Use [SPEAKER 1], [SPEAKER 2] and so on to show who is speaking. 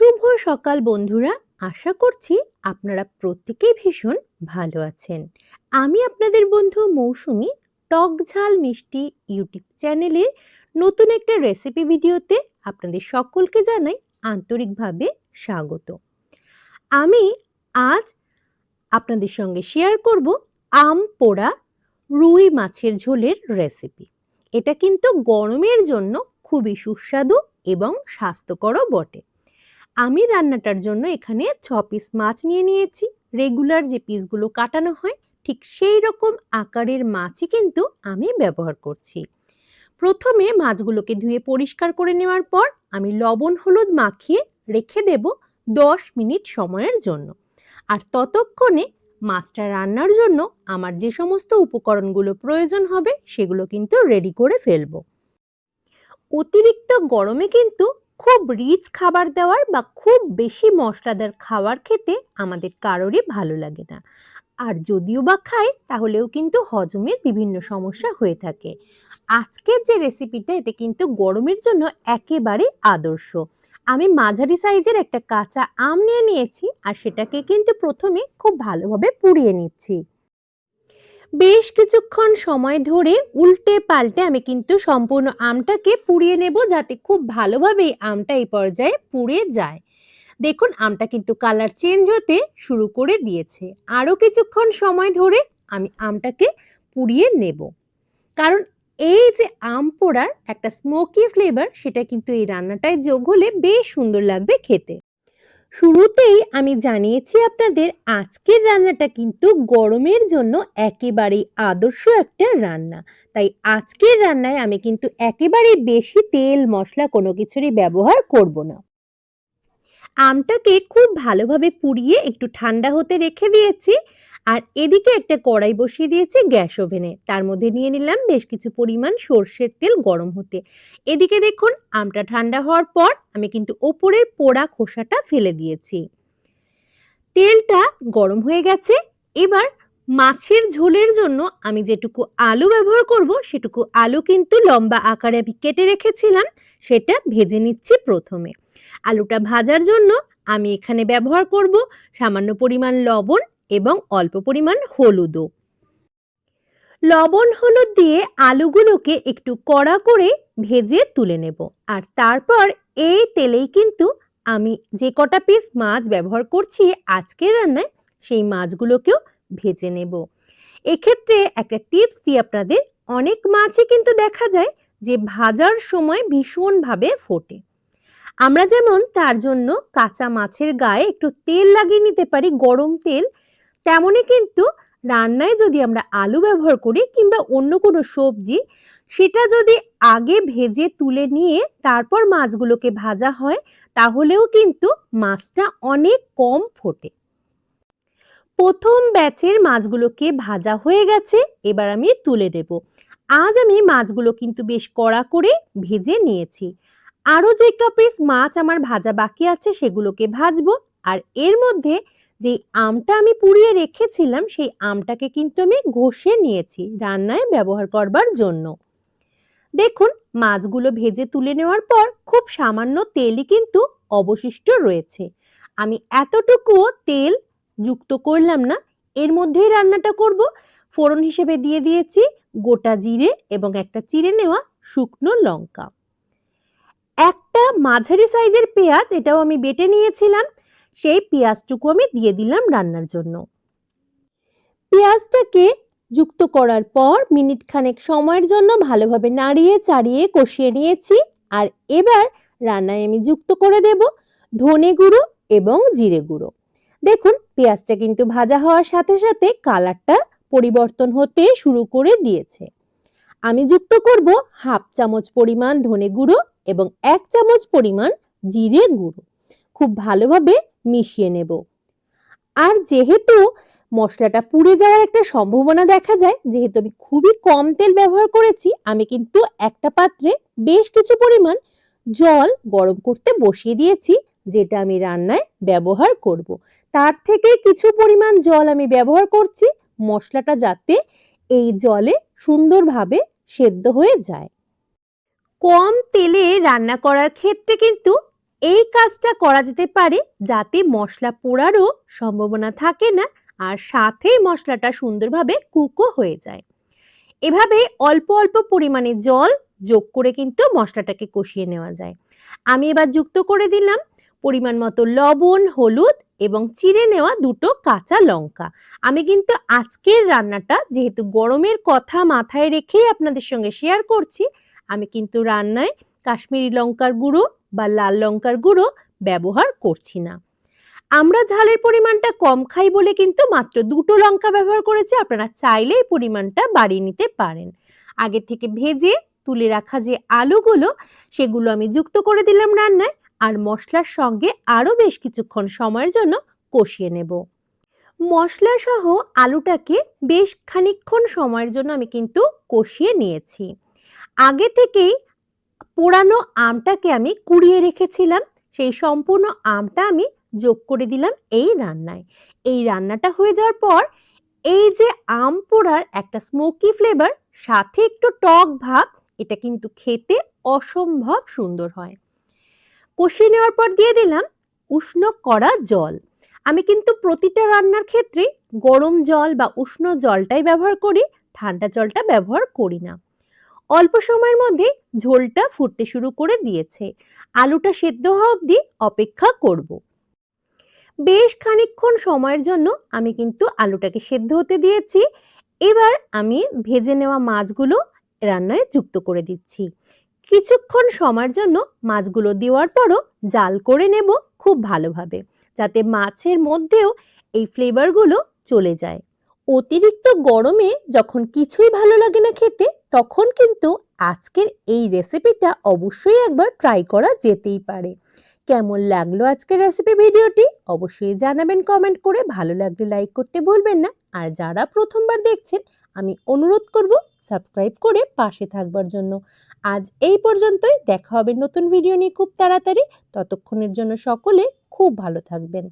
[SPEAKER 1] শুভ সকাল বন্ধুরা। আশা করছি আপনারা প্রত্যেকেই ভীষণ ভালো আছেন। আমি আপনাদের বন্ধু মৌসুমি টক ঝাল মিষ্টি ইউটিউব চ্যানেলের নতুন একটা রেসিপি ভিডিওতে আপনাদের সকলকে জানাই আন্তরিকভাবে স্বাগত। আমি আজ আপনাদের সঙ্গে শেয়ার করব আম পোড়া রুই মাছের ঝোলের রেসিপি। এটা কিন্তু গরমের জন্য খুবই সুস্বাদু এবং স্বাস্থ্যকরও বটে। আমি রান্নাটার জন্য এখানে 6 পিস মাছ নিয়ে নিয়েছি। রেগুলার যে পিসগুলো কাটানো হয় ঠিক সেই রকম আকারের মাছই কিন্তু আমি ব্যবহার করছি। প্রথমে মাছগুলোকে ধুয়ে পরিষ্কার করে নেওয়ার পর আমি লবণ হলুদ মাখিয়ে রেখে দেব 10 মিনিট সময়ের জন্য। আর ততক্ষণে মাছটা রান্নার জন্য আমার যে সমস্ত উপকরণগুলো প্রয়োজন হবে সেগুলো কিন্তু রেডি করে ফেলবো। অতিরিক্ত গরমে কিন্তু খুব রিচ খাবার দেওয়ার বা খুব বেশি মশলাদার খাবার খেতে আমাদের কারোরই ভালো লাগে না। আর যদিও বা খাই তাহলেও কিন্তু হজমের বিভিন্ন সমস্যা হয়ে থাকে। আজকের যে রেসিপিটা এটা কিন্তু গরমের জন্য একেবারে আদর্শ। আমি মাঝারি সাইজের একটা কাঁচা আম নিয়ে নিয়েছি আর সেটাকে কিন্তু প্রথমে খুব ভালোভাবে পুড়িয়ে নিচ্ছি। বেশ কিছুক্ষণ সময় ধরে উল্টে পাল্টে আমি কিন্তু সম্পূর্ণ আমটাকে পুড়িয়ে নেব, যাতে খুব ভালোভাবে আমটা এই পর্যায়ে পুড়ে যায়। দেখুন আমটা কিন্তু কালার চেঞ্জ হতে শুরু করে দিয়েছে। আরও কিছুক্ষণ সময় ধরে আমি আমটাকে পুড়িয়ে নেব, কারণ এই যে আম পোড়ার একটা স্মোকি ফ্লেভার সেটা কিন্তু এই রান্নাটায় যোগ হলে বেশ সুন্দর লাগবে খেতে। শুরুতেই আমি জানিয়েছি আপনাদের আজকের রান্নাটা কিন্তু গরমের জন্য একেবারেই আদর্শ একটা রান্না। তাই আজকের রান্নায় আমি কিন্তু একেবারে বেশি তেল মশলা কোনো কিছুরই ব্যবহার করব না। আমটাকে খুব ভালোভাবে পুড়িয়ে একটু ঠান্ডা হতে রেখে দিয়েছি। আর এদিকে একটা কড়াই বসিয়ে দিয়েছি গ্যাস ওভেনে, তার মধ্যে নিয়ে নিলাম বেশ কিছু পরিমাণ সর্ষের তেল গরম হতে। এদিকে দেখুন আমটা ঠান্ডা হওয়ার পর আমি কিন্তু ওপরের পোড়া খোসাটা ফেলে দিয়েছি। তেলটা গরম হয়ে গেছে। এবার মাছের ঝোলের জন্য আমি যেটুকু আলু ব্যবহার করব সেটুকু আলু কিন্তু লম্বা আকারে আমি কেটে রেখেছিলাম, সেটা ভেজে নিচ্ছি প্রথমে। আলুটা ভাজার জন্য আমি এখানে ব্যবহার করব সামান্য পরিমাণ লবণ এবং অল্প পরিমাণ হলুদও। লবণ হলুদ দিয়ে আলুগুলোকে একটু কড়া করে ভেজে তুলে নেব। আর তারপর এই তেলেই কিন্তু আমি যে কটা পিস মাছ ব্যবহার করছি আজকের রান্নায় সেই মাছগুলোকেও ভেজে নেব। এক্ষেত্রে একটা টিপস দিই আপনাদের, অনেক মাছই কিন্তু দেখা যায় যে ভাজার সময় ভীষণভাবে ফোটে। আমরা যেমন তার জন্য কাঁচা মাছের গায়ে একটু তেল লাগিয়ে নিতে পারি, গরম তেল, তেমনই কিন্তু রান্নায় যদি আমরা আলু ব্যবহার করি কিংবা অন্য কোনো সবজি, সেটা যদি আগে ভেজে তুলে নিয়ে তারপর মাছগুলোকে ভাজা হয় তাহলেও কিন্তু মাছটা অনেক কম ফোটে। প্রথম ব্যাচের মাছগুলোকে ভাজা হয়ে গেছে, এবার আমি তুলে নেব। আজ আমি মাছগুলো কিন্তু বেশ কড়া করে ভেজে নিয়েছি। আরও যে পিস মাছ আমার ভাজা বাকি আছে সেগুলোকে ভাজবো। আর এর মধ্যে যে আমটা আমি পুড়িয়ে রেখেছিলাম সেই আমটাকে কিন্তু আমি ঘষে নিয়েছি রান্নায় ব্যবহার করবার জন্য। দেখুন মাছগুলো ভেজে তুলে নেওয়ার পর খুব সামান্য তেলই কিন্তু অবশিষ্ট রয়েছে। আমি এতটুকু তেল যুক্ত করলাম না, এর মধ্যেই রান্নাটা করব। ফোড়ন হিসেবে দিয়ে দিয়েছি গোটা জিরে এবং একটা চিড়ে নেওয়া শুকনো লঙ্কা। একটা মাঝারি সাইজের পেঁয়াজ, এটাও আমি বেটে নিয়েছিলাম, সেই পেঁয়াজটুকু আমি দিয়ে দিলাম রান্নার জন্য। পেঁয়াজটাকে যুক্ত করার পর মিনিট খানেক সময়ের জন্য ভালোভাবে নাড়িয়ে চাড়িয়ে কষিয়ে নিয়েছি। আর এবার রান্নায় আমি যুক্ত করে দেব ধনে গুঁড়ো এবং জিরে গুঁড়ো। দেখুন পেঁয়াজটা কিন্তু ভাজা হওয়ার সাথে সাথে কালারটা পরিবর্তন হতে শুরু করে দিয়েছে। আমি যুক্ত করব হাফ চামচ পরিমাণ ধনে গুঁড়ো এবং 1 চামচ পরিমাণ জিরে গুঁড়ো। খুব ভালোভাবে মিশিয়ে নেব। আর যেহেতু মশলাটা পুড়ে যাওয়ার একটা সম্ভাবনা দেখা যায়, যেহেতু আমি খুবই কম তেল ব্যবহার করেছি, আমি কিন্তু একটা পাত্রে বেশ কিছু পরিমাণ জল গরম করতে বসিয়ে দিয়েছি, যেটা আমি রান্নায় ব্যবহার করব। তার থেকে কিছু পরিমাণ জল আমি ব্যবহার করছি মশলাটা যাতে এই জলে সুন্দরভাবে সেদ্ধ হয়ে যায়। কম তেলে রান্না করার ক্ষেত্রে কিন্তু এই কাজটা করা যেতে পারে যাতে মশলা পোড়ারও সম্ভাবনা থাকে না আর সাথে মশলাটা সুন্দরভাবে কুকও হয়ে যায়। এভাবে অল্প অল্প পরিমাণে জল যোগ করে কিন্তু মশলাটাকে কষিয়ে নেওয়া যায়। আমি এবার যুক্ত করে দিলাম পরিমাণ মতো লবণ, হলুদ এবং চিড়ে নেওয়া 2টো কাঁচা লঙ্কা। আমি কিন্তু আজকের রান্নাটা যেহেতু গরমের কথা মাথায় রেখেই আপনাদের সঙ্গে শেয়ার করছি, আমি কিন্তু রান্নায় কাশ্মীরি লঙ্কার গুঁড়ো বা লাল লঙ্কার গুঁড়ো ব্যবহার করছি না। আমরা ঝালের পরিমাণটা কম খাই বলে কিন্তু মাত্র 2টো লঙ্কা ব্যবহার করেছি। আপনারা চাইলে এই পরিমাণটা বাড়িয়ে নিতে পারেন। আগে থেকে ভেজে তুলে রাখা যে আলুগুলো সেগুলো আমি যুক্ত করে দিলাম রান্নায় আর মশলার সঙ্গে আরও বেশ কিছুক্ষণ সময়ের জন্য কষিয়ে নেব। মশলা সহ আলুটাকে বেশ খানিকক্ষণ সময়ের জন্য আমি কিন্তু কষিয়ে নিয়েছি। আগে থেকেই পোড়ানো আমটাকে আমি কুড়িয়ে রেখেছিলাম, সেই সম্পূর্ণ আমটা আমি যোগ করে দিলাম এই রান্নায়। এই রান্নাটা হয়ে যাওয়ার পর এই যে আম পোড়ার একটা স্মোকি ফ্লেভার সাথে একটু টক ভাব, এটা কিন্তু খেতে অসম্ভব সুন্দর হয়। কষিয়ে নেওয়ার পর দিয়ে দিলাম উষ্ণ করা জল। আমি কিন্তু প্রতিটা রান্নার ক্ষেত্রে গরম জল বা উষ্ণ জলটাই ব্যবহার করি, ঠান্ডা জলটা ব্যবহার করি না। অল্প সময়ের মধ্যে ঝোলটা ফুটতে শুরু করে দিয়েছে। আলুটা সেদ্ধ হওয়া অবধি অপেক্ষা করব। বেশ খানিকক্ষণ সময়ের জন্য আমি কিন্তু আলুটাকে সেদ্ধ হতে দিয়েছি। এবার আমি ভেজে নেওয়া মাছগুলো রান্নায় যুক্ত করে দিচ্ছি। কিছুক্ষণ সময়ের জন্য মাছগুলো দেওয়ার পরও জাল করে নেব খুব ভালোভাবে, যাতে মাছের মধ্যেও এই ফ্লেভারগুলো চলে যায়। অতিরিক্ত গরমে যখন কিছুই ভালো লাগে না খেতে, তখন কিন্তু আজকের এই রেসিপিটা অবশ্যই একবার ট্রাই করা যেতেই পারে। কেমন লাগলো আজকের রেসিপি ভিডিওটি অবশ্যই জানাবেন কমেন্ট করে। ভালো লাগলে লাইক করতে ভুলবেন না। আর যারা প্রথমবার দেখছেন আমি অনুরোধ করব সাবস্ক্রাইব করে পাশে থাকবার জন্য। আজ এই পর্যন্তই, দেখা হবে নতুন ভিডিও নিয়ে খুব তাড়াতাড়ি। ততক্ষণের জন্য সকলে খুব ভালো থাকবেন।